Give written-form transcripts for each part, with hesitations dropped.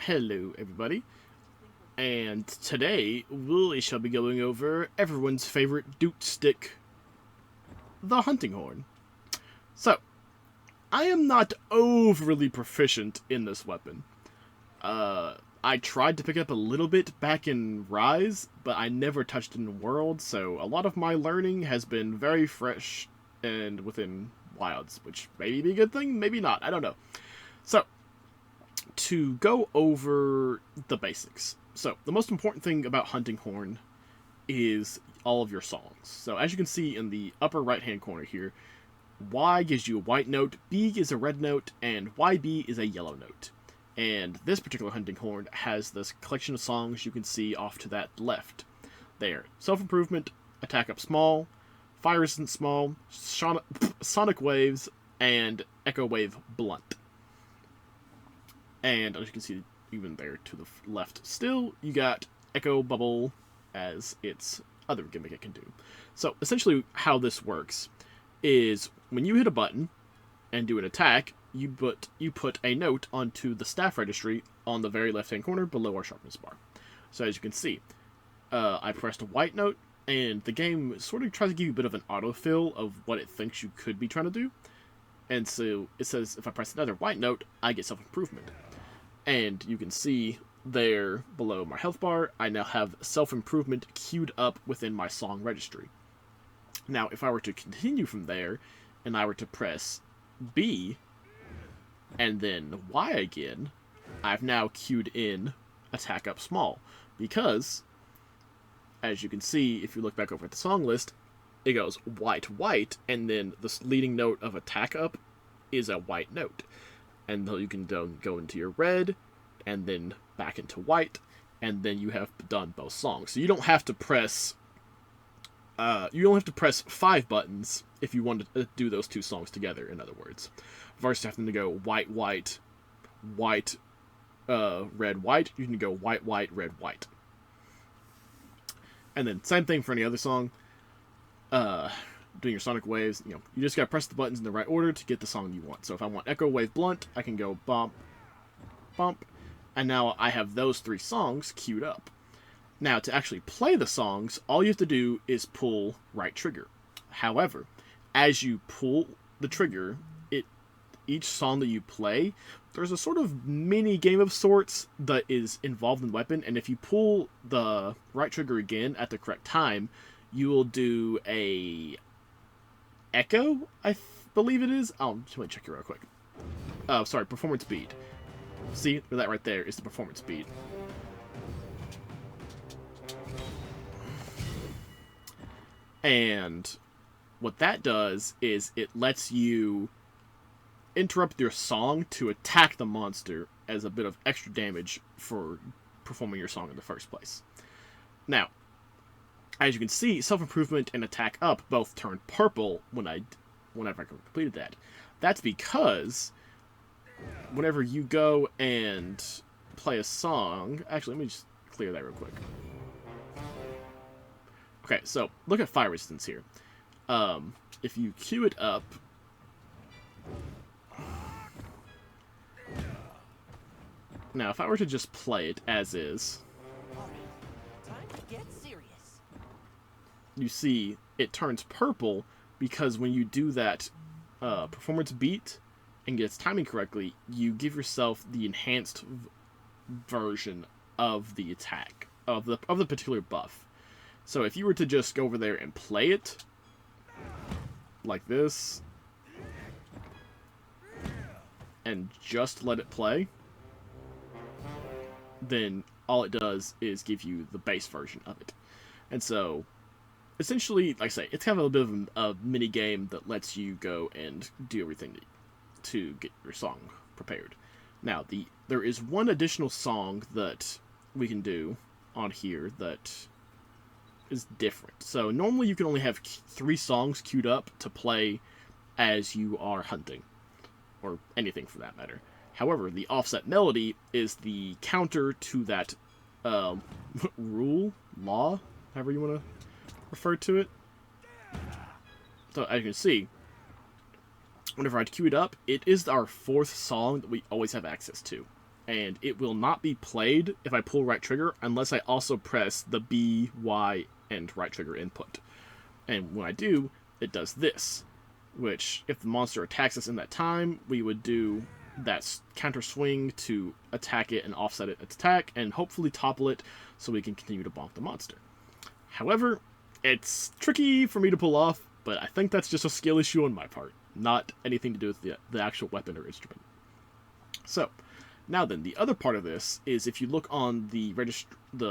Hello, everybody, and today we shall be going over everyone's favorite doot stick, the hunting horn. So, I am not overly proficient in this weapon. I tried to pick it up a little bit back in Rise, but I never touched it in World, so a lot of my learning has been very fresh and within Wilds, which may be a good thing, maybe not, I don't know. So, to go over the basics. So, the most important thing about Hunting Horn is all of your songs. So, as you can see in the upper right-hand corner here, Y gives you a white note, B is a red note, and YB is a yellow note. And this particular Hunting Horn has this collection of songs you can see off to that left. There. Self-Improvement, Attack Up Small, Fire Resistant Small, Sonic Waves, and Echo Wave Blunt. And as you can see, even there to the left still, you got Echo Bubble as its other gimmick it can do. So essentially how this works is when you hit a button and do an attack, you put a note onto the staff registry on the very left-hand corner below our sharpness bar. So as you can see, I pressed a white note, and the game sort of tries to give you a bit of an autofill of what it thinks you could be trying to do. And so it says if I press another white note, I get self-improvement. And you can see there below my health bar, I now have self-improvement queued up within my song registry. Now, if I were to continue from there, and I were to press B, and then Y again, I've now queued in Attack Up Small. Because, as you can see, if you look back over at the song list, it goes white, white, and then the leading note of Attack Up is a white note. And then you can go into your red, and then back into white, and then you have done both songs. So you don't have to press 5 buttons if you want to do those two songs together, in other words. Versus having to go white, white, white, red, white, you can go white, white, red, white. And then same thing for any other song. Doing your Sonic Waves, you just gotta press the buttons in the right order to get the song you want. So if I want Echo Wave Blunt, I can go bump, bump, and now I have those 3 songs queued up. Now, to actually play the songs, all you have to do is pull right trigger. However, as you pull the trigger, each song that you play, there's a sort of mini game of sorts that is involved in the weapon, and if you pull the right trigger again at the correct time, you will do a echo, I believe it is. Oh, let me check it real quick. Sorry, performance speed. See, that right there is the performance speed. And what that does is it lets you interrupt your song to attack the monster as a bit of extra damage for performing your song in the first place. Now, as you can see, Self-Improvement and Attack Up both turned purple whenever I completed that. That's because whenever you go and play a song... Actually, let me just clear that real quick. Okay, so look at Fire Resistance here. If you queue it up... Now, if I were to just play it as is... Time to get serious. You see it turns purple because when you do that performance beat and get its timing correctly, you give yourself the enhanced version of the attack, of the particular buff. So if you were to just go over there and play it like this and just let it play, then all it does is give you the base version of it. And so essentially, like I say, it's kind of a bit of a mini game that lets you go and do everything to get your song prepared. Now, there is one additional song that we can do on here that is different. So normally you can only have 3 songs queued up to play as you are hunting, or anything for that matter. However, the offset melody is the counter to that law, however you want to refer to it. So as you can see, whenever I queue it up, it is our 4th song that we always have access to. and it will not be played if I pull right trigger unless I also press the B, Y, and right trigger input. And when I do, it does this, which if the monster attacks us in that time, we would do that counter swing to attack it and offset its attack, and hopefully topple it so we can continue to bonk the monster. However, it's tricky for me to pull off, but I think that's just a skill issue on my part, not anything to do with the actual weapon or instrument. So, now then, the other part of this is if you look on the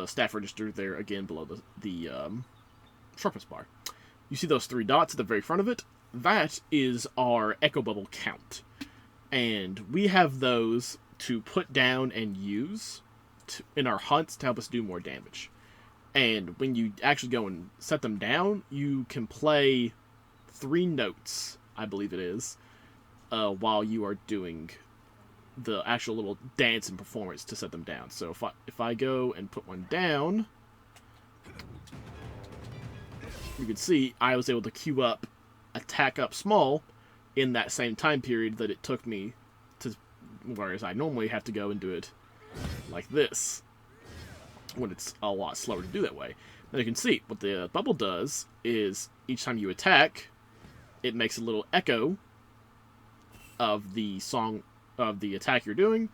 staff register there, again below the sharpness bar, you see those 3 dots at the very front of it? That is our echo bubble count. And we have those to put down and use in our hunts to help us do more damage. And when you actually go and set them down, you can play 3 notes, I believe it is, while you are doing the actual little dance and performance to set them down. So if I go and put one down, you can see I was able to queue up attack up small in that same time period that it took me to, whereas I normally have to go and do it like this, when it's a lot slower to do that way. Now you can see what the bubble does is each time you attack, it makes a little echo of the song of the attack you're doing,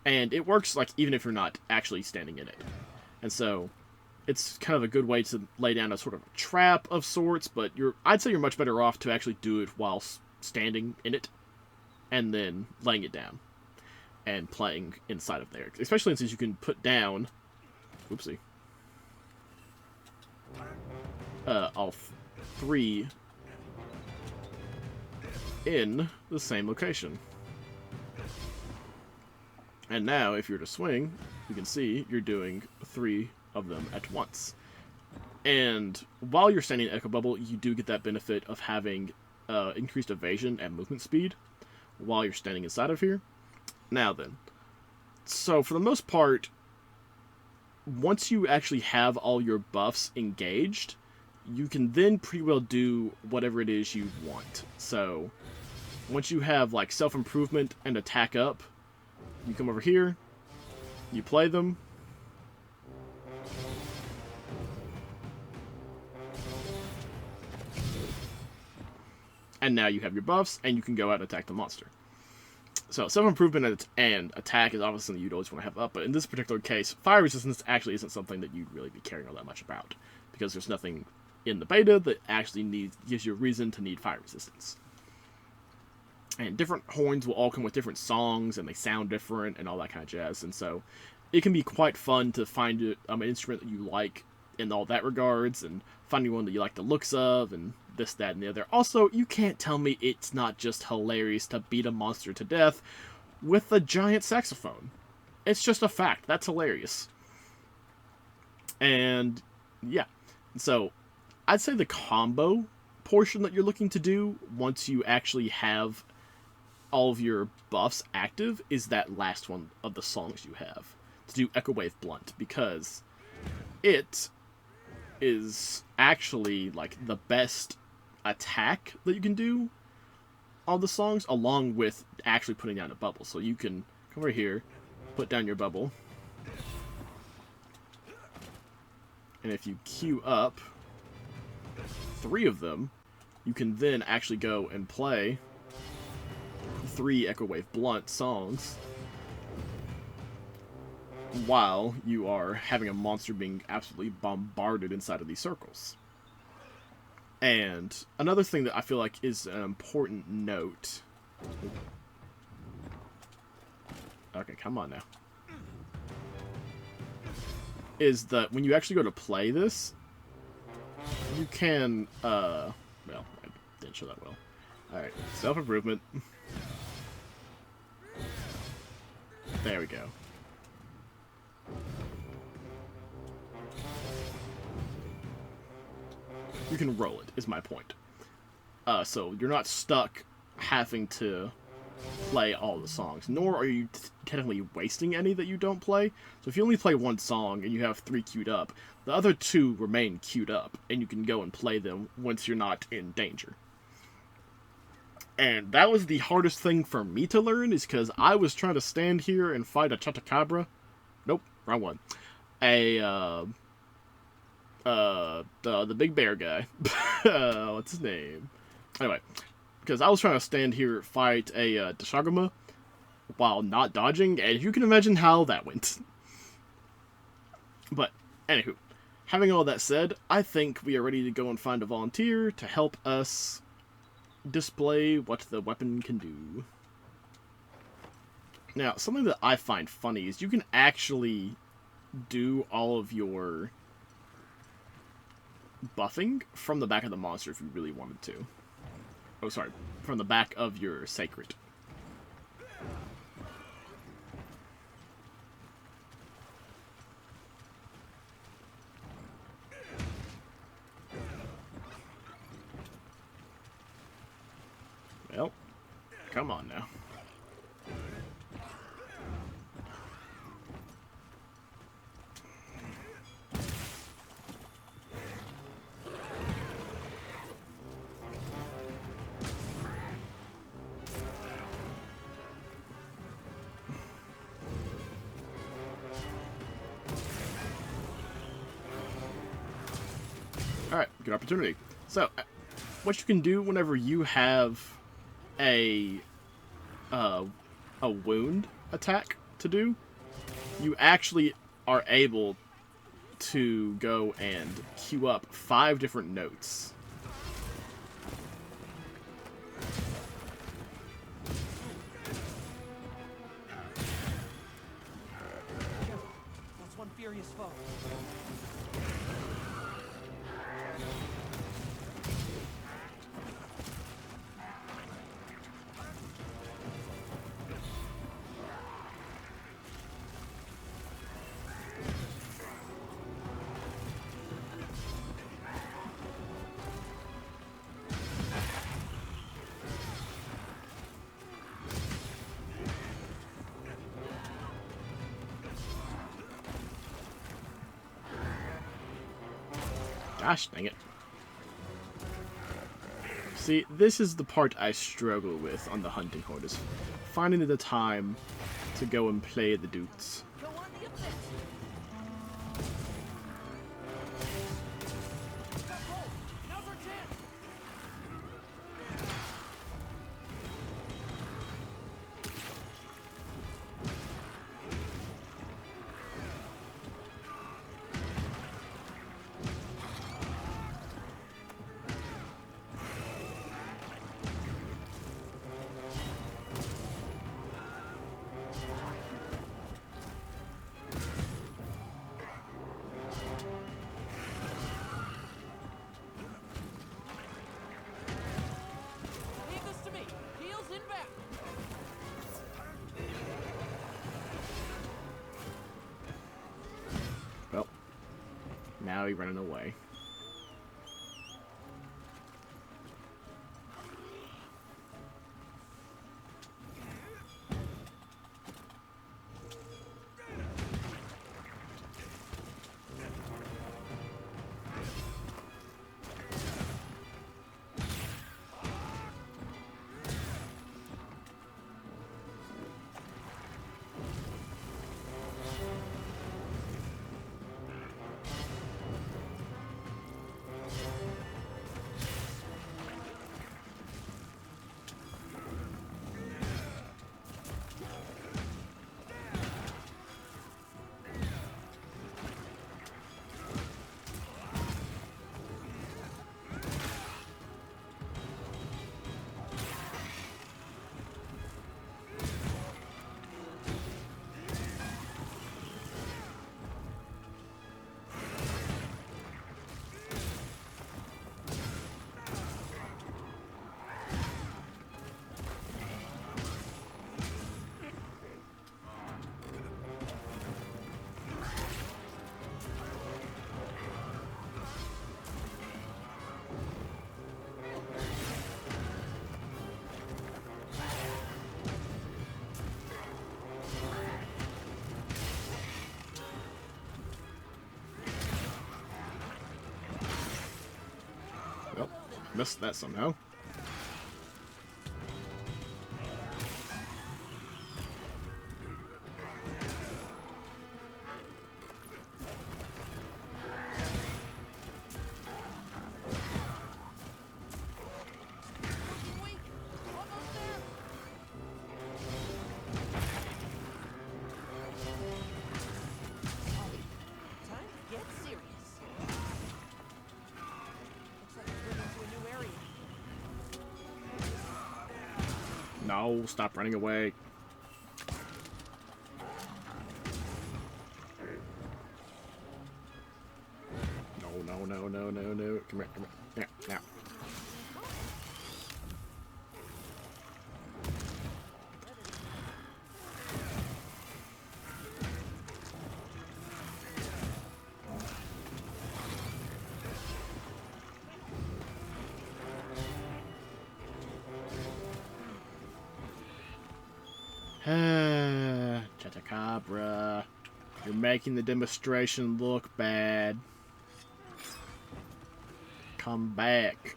and it works like even if you're not actually standing in it. And so it's kind of a good way to lay down a sort of trap of sorts, but I'd say you're much better off to actually do it while standing in it and then laying it down and playing inside of there, especially since you can put down all 3 in the same location. And now if you're to swing, you can see you're doing 3 of them at once. And while you're standing in Echo Bubble, you do get that benefit of having increased evasion and movement speed while you're standing inside of here. Now then, so for the most part, once you actually have all your buffs engaged, you can then pretty well do whatever it is you want. So once you have like self-improvement and attack up, you come over here, you play them, and now you have your buffs, and you can go out and attack the monster. So self-improvement and attack is obviously something you'd always want to have up, but in this particular case, fire resistance actually isn't something that you'd really be caring all that much about, because there's nothing in the beta that actually gives you a reason to need fire resistance. And different horns will all come with different songs, and they sound different, and all that kind of jazz, and so it can be quite fun to find an instrument that you like in all that regards, and finding one that you like the looks of, and this, that, and the other. Also, you can't tell me it's not just hilarious to beat a monster to death with a giant saxophone. It's just a fact. That's hilarious. And, yeah. So, I'd say the combo portion that you're looking to do, once you actually have all of your buffs active, is that last one of the songs you have. To do Echo Wave Blunt, because it is actually, like, the best attack that you can do on the songs, along with actually putting down a bubble. So you can come over here, put down your bubble, and if you queue up 3 of them, you can then actually go and play 3 Echo Wave Blunt songs while you are having a monster being absolutely bombarded inside of these circles. And another thing that I feel like is an important note... Okay, come on now. Is that when you actually go to play this, you can, well, I didn't show that well. Alright, self-improvement. There we go. You can roll it, is my point. So you're not stuck having to play all the songs, nor are you technically wasting any that you don't play. So if you only play 1 song and you have 3 queued up, the other 2 remain queued up, and you can go and play them once you're not in danger. And that was the hardest thing for me to learn, is because I was trying to stand here and fight a Chotacabra. Nope, wrong one. The big bear guy. What's his name? Anyway, because I was trying to stand here fight a Deshagama while not dodging, and you can imagine how that went. But, anywho, having all that said, I think we are ready to go and find a volunteer to help us display what the weapon can do. Now, something that I find funny is you can actually do all of your buffing from the back of the monster if you really wanted to. Oh, sorry, from the back of your sacred. Well, come on now. Alright, good opportunity. So, what you can do whenever you have a wound attack to do, you actually are able to go and queue up 5 different notes. That's one furious foe. Gosh dang it. See, this is the part I struggle with on the hunting horde, is finding the time to go and play the dudes. Go on the offensive. Got hold. Now's our chance. Leave this to me. Heels inbound. Well, now he's running away. Well, missed that somehow. No, stop running away. No, no, no, no, no. Come here, come here. Yeah, now. Chatacabra, you're making the demonstration look bad. Come back.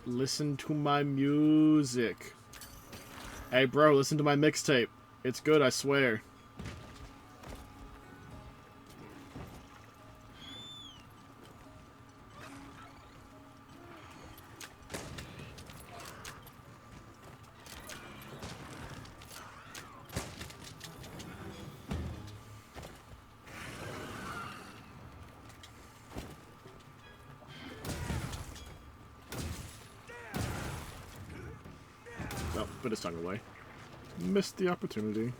Listen to my music. Hey bro, listen to my mixtape. It's good, I swear. Oh, put his tongue away. Missed the opportunity.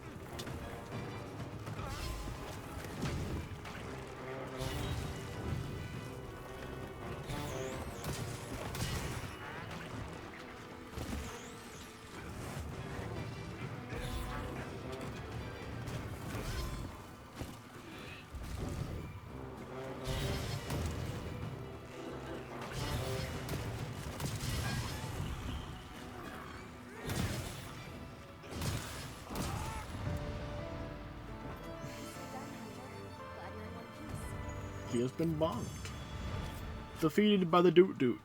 He has been bonked. Defeated by the Doot Doot.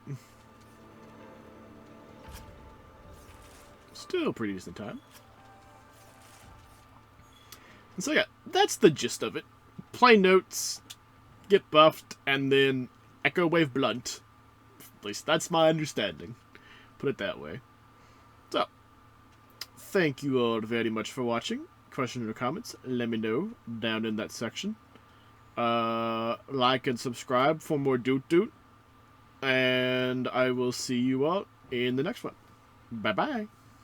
Still pretty decent time. And so yeah, that's the gist of it. Play notes, get buffed, and then Echo Wave Blunt. At least that's my understanding. Put it that way. So, thank you all very much for watching. Questions or comments, let me know down in that section. Like and subscribe for more Doot Doot. And I will see you all in the next one. Bye-bye.